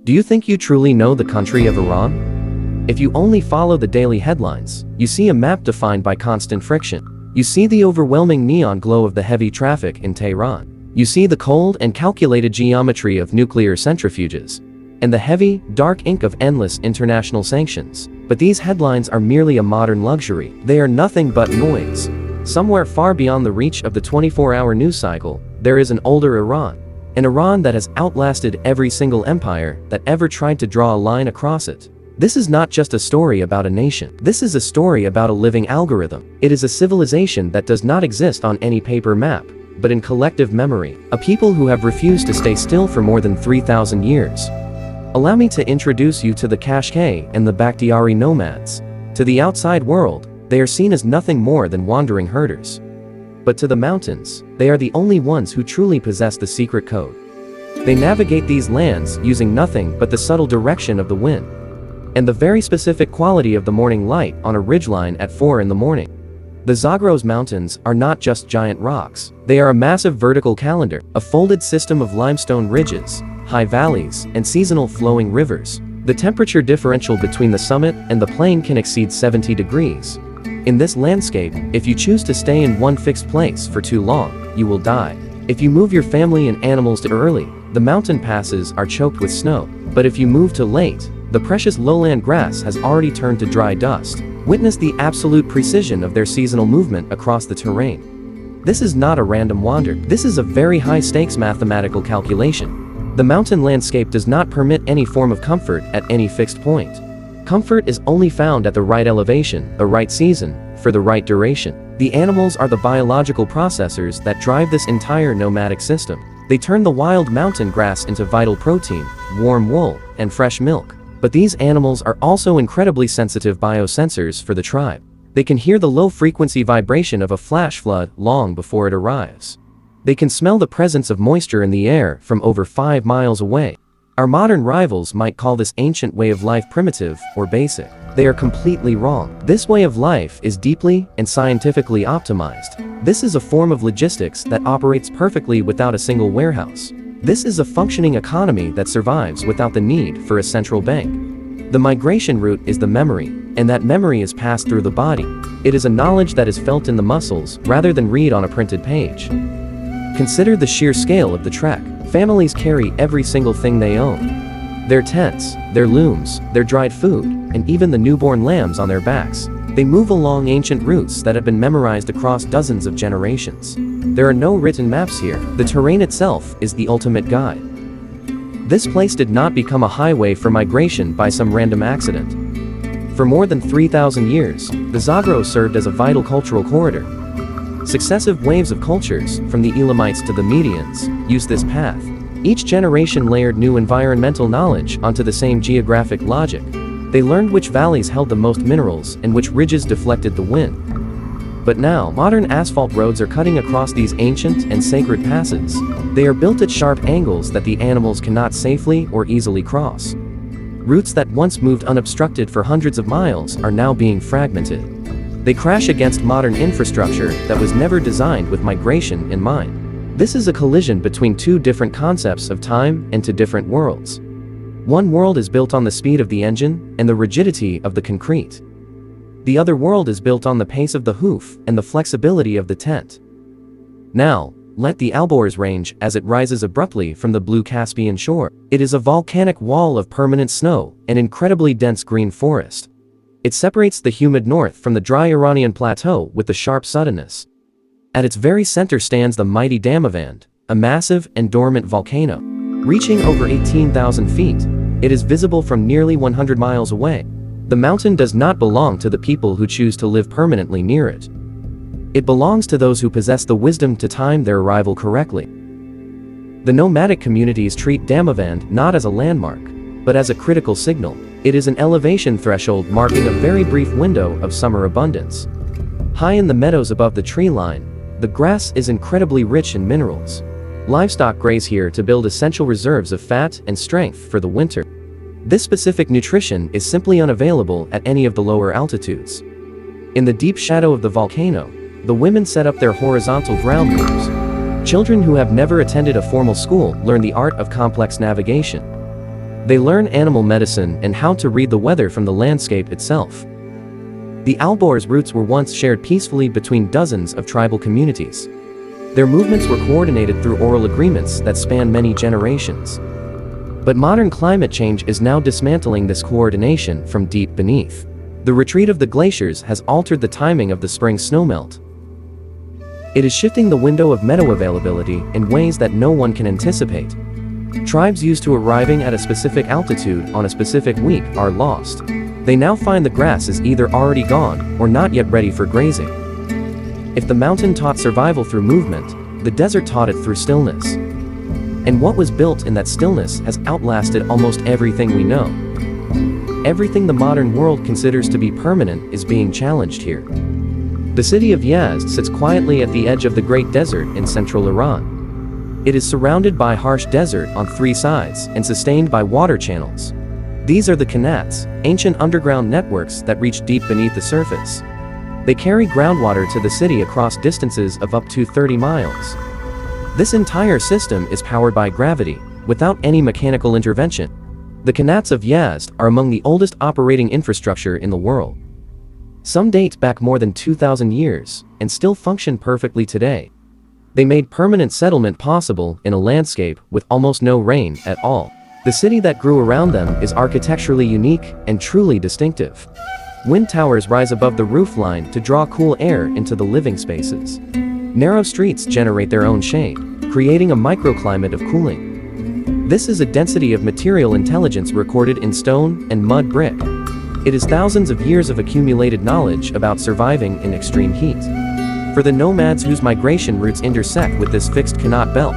Do you think you truly know the country of Iran? If you only follow the daily headlines, you see a map defined by constant friction. You see the overwhelming neon glow of the heavy traffic in Tehran. You see the cold and calculated geometry of nuclear centrifuges, and the heavy, dark ink of endless international sanctions. But these headlines are merely a modern luxury. They are nothing but noise. Somewhere far beyond the reach of the 24-hour news cycle, there is an older Iran. An Iran that has outlasted every single empire that ever tried to draw a line across it. This is not just a story about a nation. This is a story about a living algorithm. It is a civilization that does not exist on any paper map, but in collective memory. A people who have refused to stay still for more than 3,000 years. Allow me to introduce you to the Kashkai and the Bakhtiari nomads. To the outside world, they are seen as nothing more than wandering herders. But to the mountains, they are the only ones who truly possess the secret code. They navigate these lands using nothing but the subtle direction of the wind, and the very specific quality of the morning light on a ridgeline at 4 in the morning. The Zagros Mountains are not just giant rocks. They are a massive vertical calendar, a folded system of limestone ridges, high valleys, and seasonal flowing rivers. The temperature differential between the summit and the plain can exceed 70 degrees. In this landscape, if you choose to stay in one fixed place for too long, you will die. If you move your family and animals too early, the mountain passes are choked with snow. But if you move too late, the precious lowland grass has already turned to dry dust. Witness the absolute precision of their seasonal movement across the terrain. This is not a random wander. This is a very high-stakes mathematical calculation. The mountain landscape does not permit any form of comfort at any fixed point. Comfort is only found at the right elevation, the right season, for the right duration. The animals are the biological processors that drive this entire nomadic system. They turn the wild mountain grass into vital protein, warm wool, and fresh milk. But these animals are also incredibly sensitive biosensors for the tribe. They can hear the low-frequency vibration of a flash flood long before it arrives. They can smell the presence of moisture in the air from over 5 miles away. Our modern rivals might call this ancient way of life primitive or basic. They are completely wrong. This way of life is deeply and scientifically optimized. This is a form of logistics that operates perfectly without a single warehouse. This is a functioning economy that survives without the need for a central bank. The migration route is the memory, and that memory is passed through the body. It is a knowledge that is felt in the muscles rather than read on a printed page. Consider the sheer scale of the trek. Families carry every single thing they own. Their tents, their looms, their dried food, and even the newborn lambs on their backs. They move along ancient routes that have been memorized across dozens of generations. There are no written maps here. The terrain itself is the ultimate guide. This place did not become a highway for migration by some random accident. For more than 3,000 years, the Zagros served as a vital cultural corridor. Successive waves of cultures, from the Elamites to the Medians, used this path. Each generation layered new environmental knowledge onto the same geographic logic. They learned which valleys held the most minerals and which ridges deflected the wind. But now, modern asphalt roads are cutting across these ancient and sacred passes. They are built at sharp angles that the animals cannot safely or easily cross. Routes that once moved unobstructed for hundreds of miles are now being fragmented. They crash against modern infrastructure that was never designed with migration in mind. This is a collision between two different concepts of time and two different worlds. One world is built on the speed of the engine and the rigidity of the concrete. The other world is built on the pace of the hoof and the flexibility of the tent. Now, let the Alborz range as it rises abruptly from the blue Caspian shore. It is a volcanic wall of permanent snow and incredibly dense green forest. It separates the humid north from the dry Iranian plateau with the sharp suddenness. At its very center stands the mighty Damavand, a massive and dormant volcano. Reaching over 18,000 feet, it is visible from nearly 100 miles away. The mountain does not belong to the people who choose to live permanently near it. It belongs to those who possess the wisdom to time their arrival correctly. The nomadic communities treat Damavand not as a landmark, but as a critical signal. It is an elevation threshold marking a very brief window of summer abundance. High in the meadows above the tree line, the grass is incredibly rich in minerals. Livestock graze here to build essential reserves of fat and strength for the winter. This specific nutrition is simply unavailable at any of the lower altitudes. In the deep shadow of the volcano, the women set up their horizontal ground looms. Children who have never attended a formal school learn the art of complex navigation. They learn animal medicine and how to read the weather from the landscape itself. The Albor's roots were once shared peacefully between dozens of tribal communities. Their movements were coordinated through oral agreements that span many generations. But modern climate change is now dismantling this coordination from deep beneath. The retreat of the glaciers has altered the timing of the spring snowmelt. It is shifting the window of meadow availability in ways that no one can anticipate. Tribes used to arriving at a specific altitude on a specific week are lost. They now find the grass is either already gone or not yet ready for grazing. If the mountain taught survival through movement, the desert taught it through stillness. And what was built in that stillness has outlasted almost everything we know. Everything the modern world considers to be permanent is being challenged here. The city of Yazd sits quietly at the edge of the Great Desert in central Iran. It is surrounded by harsh desert on three sides and sustained by water channels. These are the qanats, ancient underground networks that reach deep beneath the surface. They carry groundwater to the city across distances of up to 30 miles. This entire system is powered by gravity, without any mechanical intervention. The qanats of Yazd are among the oldest operating infrastructure in the world. Some date back more than 2,000 years, and still function perfectly today. They made permanent settlement possible in a landscape with almost no rain at all. The city that grew around them is architecturally unique and truly distinctive. Wind towers rise above the roofline to draw cool air into the living spaces. Narrow streets generate their own shade, creating a microclimate of cooling. This is a density of material intelligence recorded in stone and mud brick. It is thousands of years of accumulated knowledge about surviving in extreme heat. For the nomads whose migration routes intersect with this fixed qanat belt,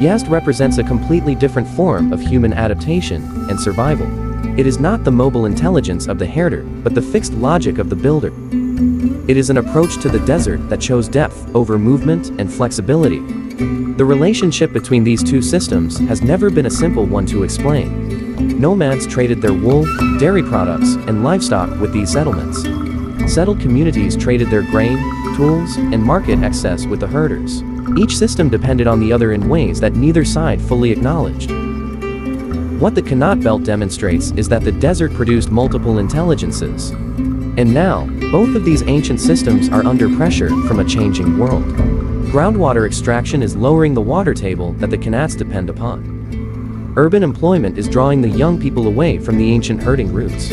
Yazd represents a completely different form of human adaptation and survival. It is not the mobile intelligence of the herder, but the fixed logic of the builder. It is an approach to the desert that chose depth over movement and flexibility. The relationship between these two systems has never been a simple one to explain. Nomads traded their wool, dairy products, and livestock with these settlements. Settled communities traded their grain, tools, and market access with the herders. Each system depended on the other in ways that neither side fully acknowledged. What the qanat belt demonstrates is that the desert produced multiple intelligences. And now, both of these ancient systems are under pressure from a changing world. Groundwater extraction is lowering the water table that the qanats depend upon. Urban employment is drawing the young people away from the ancient herding routes.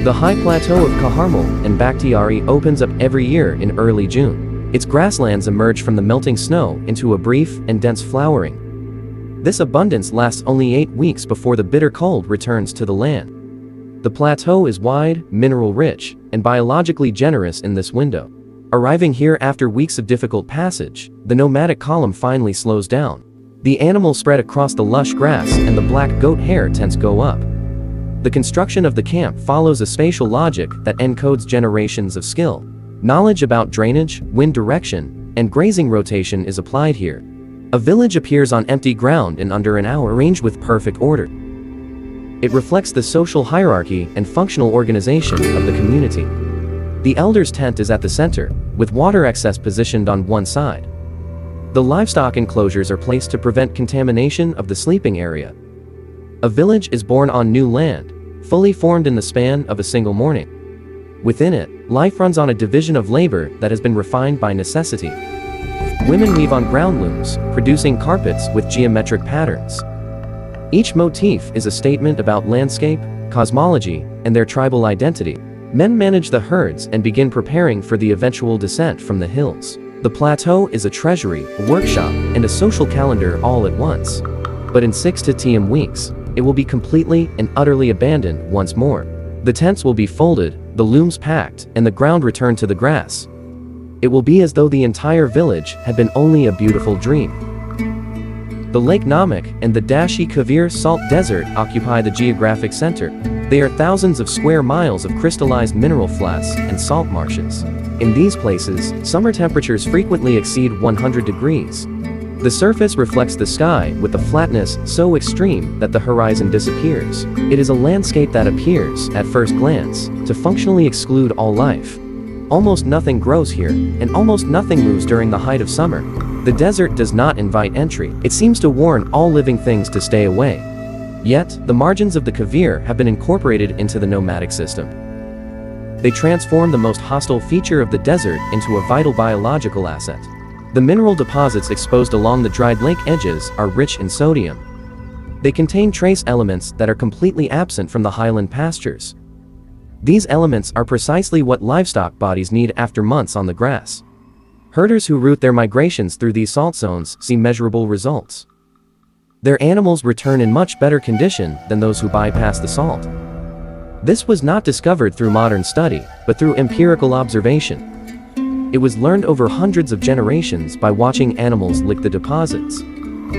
The high plateau of Kaharmal and Bakhtiari opens up every year in early June. Its grasslands emerge from the melting snow into a brief and dense flowering. This abundance lasts only 8 weeks before the bitter cold returns to the land. The plateau is wide, mineral-rich, and biologically generous in this window. Arriving here after weeks of difficult passage, the nomadic column finally slows down. The animals spread across the lush grass and the black goat hair tents go up. The construction of the camp follows a spatial logic that encodes generations of skill. Knowledge about drainage, wind direction, and grazing rotation is applied here. A village appears on empty ground in under an hour, arranged with perfect order. It reflects the social hierarchy and functional organization of the community. The elder's tent is at the center, with water excess positioned on one side. The livestock enclosures are placed to prevent contamination of the sleeping area. A village is born on new land, fully formed in the span of a single morning. Within it, life runs on a division of labor that has been refined by necessity. Women weave on ground looms, producing carpets with geometric patterns. Each motif is a statement about landscape, cosmology, and their tribal identity. Men manage the herds and begin preparing for the eventual descent from the hills. The plateau is a treasury, a workshop, and a social calendar all at once. But in 6 to 10 weeks, it will be completely and utterly abandoned once more. The tents will be folded, the looms packed, and the ground returned to the grass. It will be as though the entire village had been only a beautiful dream. The Lake Nomadic and the Dashi Kavir Salt Desert occupy the geographic center. They are thousands of square miles of crystallized mineral flats and salt marshes. In these places, summer temperatures frequently exceed 100 degrees. The surface reflects the sky with a flatness so extreme that the horizon disappears. It is a landscape that appears, at first glance, to functionally exclude all life. Almost nothing grows here, and almost nothing moves during the height of summer. The desert does not invite entry. It seems to warn all living things to stay away. Yet, the margins of the Kavir have been incorporated into the nomadic system. They transform the most hostile feature of the desert into a vital biological asset. The mineral deposits exposed along the dried lake edges are rich in sodium. They contain trace elements that are completely absent from the highland pastures. These elements are precisely what livestock bodies need after months on the grass. Herders who route their migrations through these salt zones see measurable results. Their animals return in much better condition than those who bypass the salt. This was not discovered through modern study, but through empirical observation. It was learned over hundreds of generations by watching animals lick the deposits.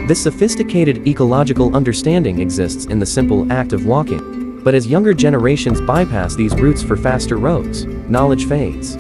This sophisticated ecological understanding exists in the simple act of walking. But as younger generations bypass these routes for faster roads, knowledge fades.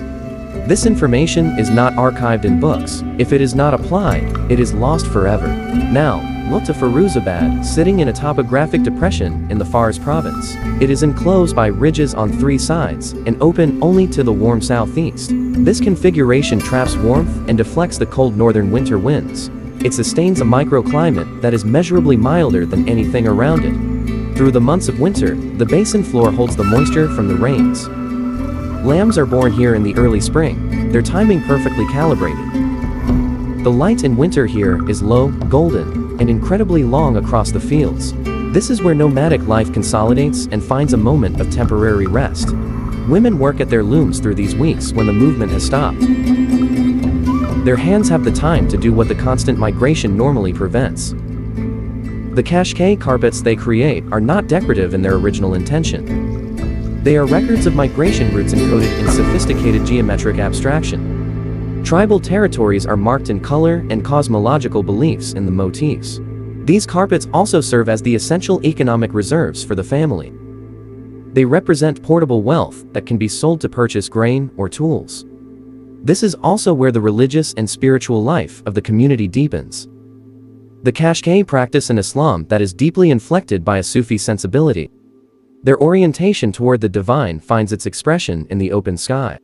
This information is not archived in books. If it is not applied, it is lost forever. Now, look to Firuzabad, sitting in a topographic depression in the Fars province. It is enclosed by ridges on 3 sides and open only to the warm southeast. This configuration traps warmth and deflects the cold northern winter winds. It sustains a microclimate that is measurably milder than anything around it. Through the months of winter, the basin floor holds the moisture from the rains. Lambs are born here in the early spring, their timing perfectly calibrated. The light in winter here is low, golden, and incredibly long across the fields. This is where nomadic life consolidates and finds a moment of temporary rest. Women work at their looms through these weeks when the movement has stopped. Their hands have the time to do what the constant migration normally prevents. The cashkay carpets they create are not decorative in their original intention. They are records of migration routes encoded in sophisticated geometric abstraction. Tribal territories are marked in color and cosmological beliefs in the motifs. These carpets also serve as the essential economic reserves for the family. They represent portable wealth that can be sold to purchase grain or tools. This is also where the religious and spiritual life of the community deepens. The Kashkay practice an Islam that is deeply inflected by a Sufi sensibility. Their orientation toward the divine finds its expression in the open sky.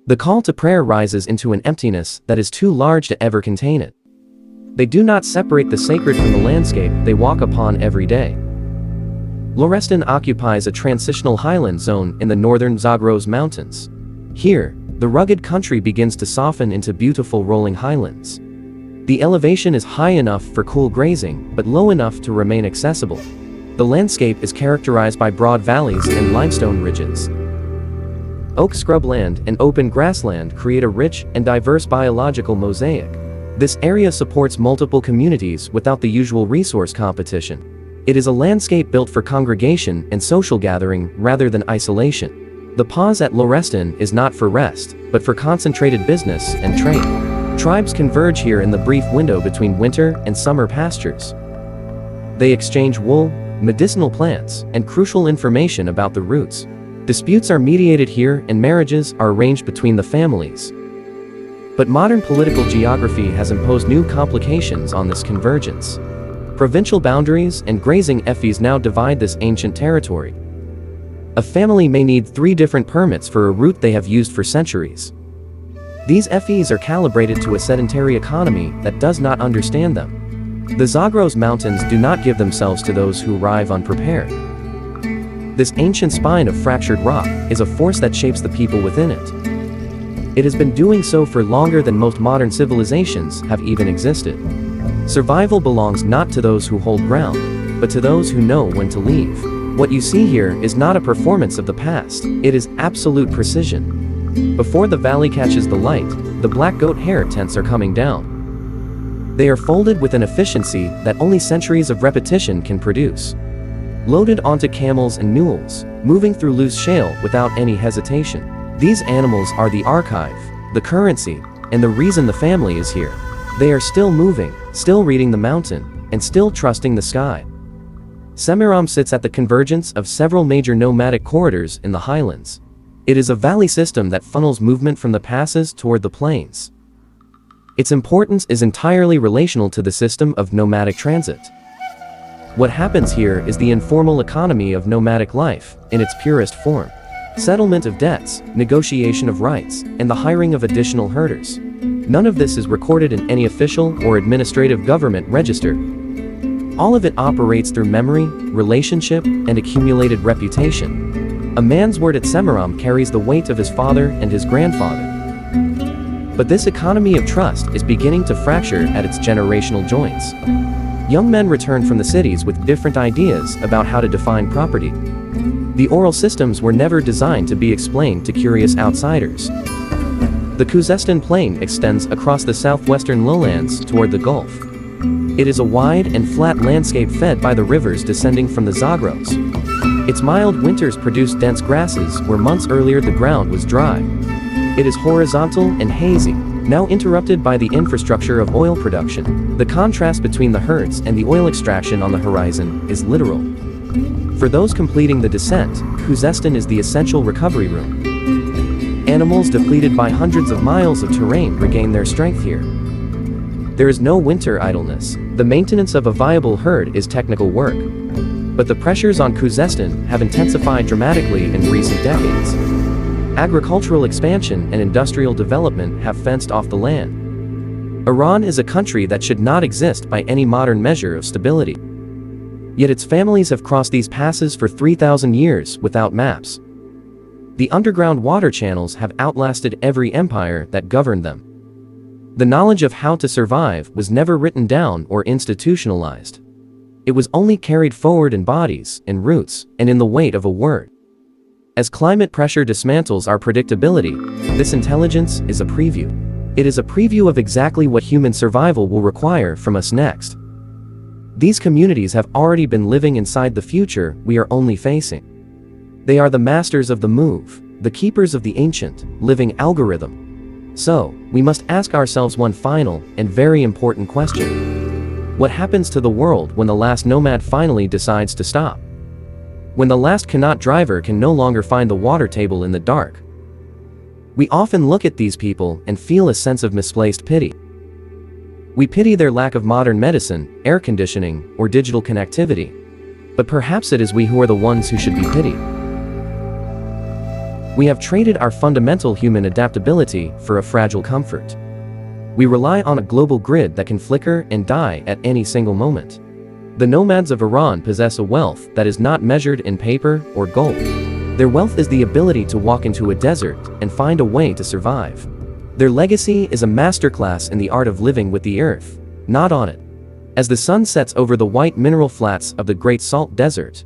The call to prayer rises into an emptiness that is too large to ever contain it. They do not separate the sacred from the landscape they walk upon every day. Lorestan occupies a transitional highland zone in the northern Zagros Mountains. Here, the rugged country begins to soften into beautiful rolling highlands. The elevation is high enough for cool grazing, but low enough to remain accessible. The landscape is characterized by broad valleys and limestone ridges. Oak scrubland and open grassland create a rich and diverse biological mosaic. This area supports multiple communities without the usual resource competition. It is a landscape built for congregation and social gathering rather than isolation. The pause at Lorestan is not for rest, but for concentrated business and trade. Tribes converge here in the brief window between winter and summer pastures. They exchange wool, medicinal plants, and crucial information about the roots. Disputes are mediated here and marriages are arranged between the families. But modern political geography has imposed new complications on this convergence. Provincial boundaries and grazing effes now divide this ancient territory. A family may need 3 different permits for a route they have used for centuries. These effes are calibrated to a sedentary economy that does not understand them. The Zagros Mountains do not give themselves to those who arrive unprepared. This ancient spine of fractured rock is a force that shapes the people within it. It has been doing so for longer than most modern civilizations have even existed. Survival belongs not to those who hold ground, but to those who know when to leave. What you see here is not a performance of the past, it is absolute precision. Before the valley catches the light, the black goat hair tents are coming down. They are folded with an efficiency that only centuries of repetition can produce. Loaded onto camels and mules, moving through loose shale without any hesitation. These animals are the archive, the currency, and the reason the family is here. They are still moving, still reading the mountain, and still trusting the sky. Semiram sits at the convergence of several major nomadic corridors in the highlands. It is a valley system that funnels movement from the passes toward the plains. Its importance is entirely relational to the system of nomadic transit. What happens here is the informal economy of nomadic life, in its purest form. Settlement of debts, negotiation of rights, and the hiring of additional herders. None of this is recorded in any official or administrative government register. All of it operates through memory, relationship, and accumulated reputation. A man's word at Semirام carries the weight of his father and his grandfather. But this economy of trust is beginning to fracture at its generational joints. Young men return from the cities with different ideas about how to define property. The oral systems were never designed to be explained to curious outsiders. The Khuzestan Plain extends across the southwestern lowlands toward the Gulf. It is a wide and flat landscape fed by the rivers descending from the Zagros. Its mild winters produce dense grasses where months earlier the ground was dry. It is horizontal and hazy, now interrupted by the infrastructure of oil production. The contrast between the herds and the oil extraction on the horizon is literal. For those completing the descent, Khuzestan is the essential recovery room. Animals depleted by hundreds of miles of terrain regain their strength here. There is no winter idleness. The maintenance of a viable herd is technical work. But the pressures on Khuzestan have intensified dramatically in recent decades. Agricultural expansion and industrial development have fenced off the land. Iran is a country that should not exist by any modern measure of stability. Yet its families have crossed these passes for 3,000 years without maps. The underground water channels have outlasted every empire that governed them. The knowledge of how to survive was never written down or institutionalized. It was only carried forward in bodies, in roots, and in the weight of a word. As climate pressure dismantles our predictability, this intelligence is a preview. It is a preview of exactly what human survival will require from us next. These communities have already been living inside the future we are only facing. They are the masters of the move, the keepers of the ancient, living algorithm. So, we must ask ourselves one final and very important question. What happens to the world when the last nomad finally decides to stop? When the last Qanot driver can no longer find the water table in the dark? We often look at these people and feel a sense of misplaced pity. We pity their lack of modern medicine, air conditioning, or digital connectivity. But perhaps it is we who are the ones who should be pitied. We have traded our fundamental human adaptability for a fragile comfort. We rely on a global grid that can flicker and die at any single moment. The nomads of Iran possess a wealth that is not measured in paper or gold. Their wealth is the ability to walk into a desert and find a way to survive. Their legacy is a masterclass in the art of living with the earth, not on it. As the sun sets over the white mineral flats of the Great Salt Desert,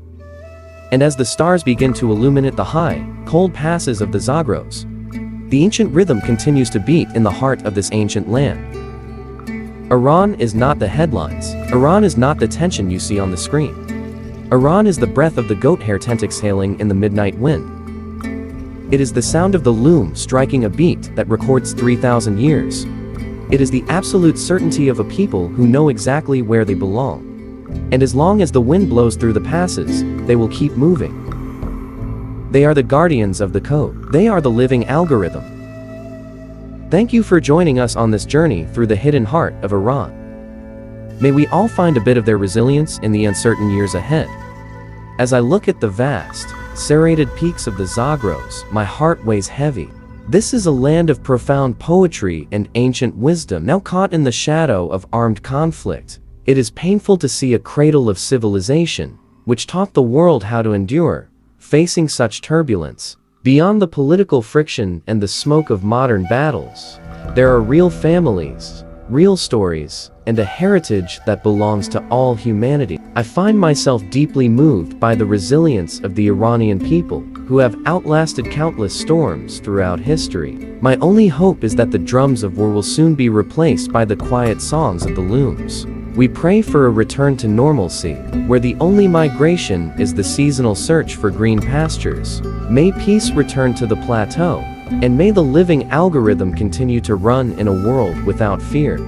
and as the stars begin to illuminate the high, cold passes of the Zagros, the ancient rhythm continues to beat in the heart of this ancient land. Iran is not the headlines. Iran is not the tension you see on the screen. Iran is the breath of the goat hair tent exhaling in the midnight wind. It is the sound of the loom striking a beat that records 3,000 years. It is the absolute certainty of a people who know exactly where they belong. And as long as the wind blows through the passes, they will keep moving. They are the guardians of the code. They are the living algorithm. Thank you for joining us on this journey through the hidden heart of Iran. May we all find a bit of their resilience in the uncertain years ahead. As I look at the vast, serrated peaks of the Zagros, my heart weighs heavy. This is a land of profound poetry and ancient wisdom, now caught in the shadow of armed conflict. It is painful to see a cradle of civilization, which taught the world how to endure, facing such turbulence. Beyond the political friction and the smoke of modern battles, there are real families, real stories, and a heritage that belongs to all humanity. I find myself deeply moved by the resilience of the Iranian people, who have outlasted countless storms throughout history. My only hope is that the drums of war will soon be replaced by the quiet songs of the looms. We pray for a return to normalcy, where the only migration is the seasonal search for green pastures. May peace return to the plateau, and may the living algorithm continue to run in a world without fear.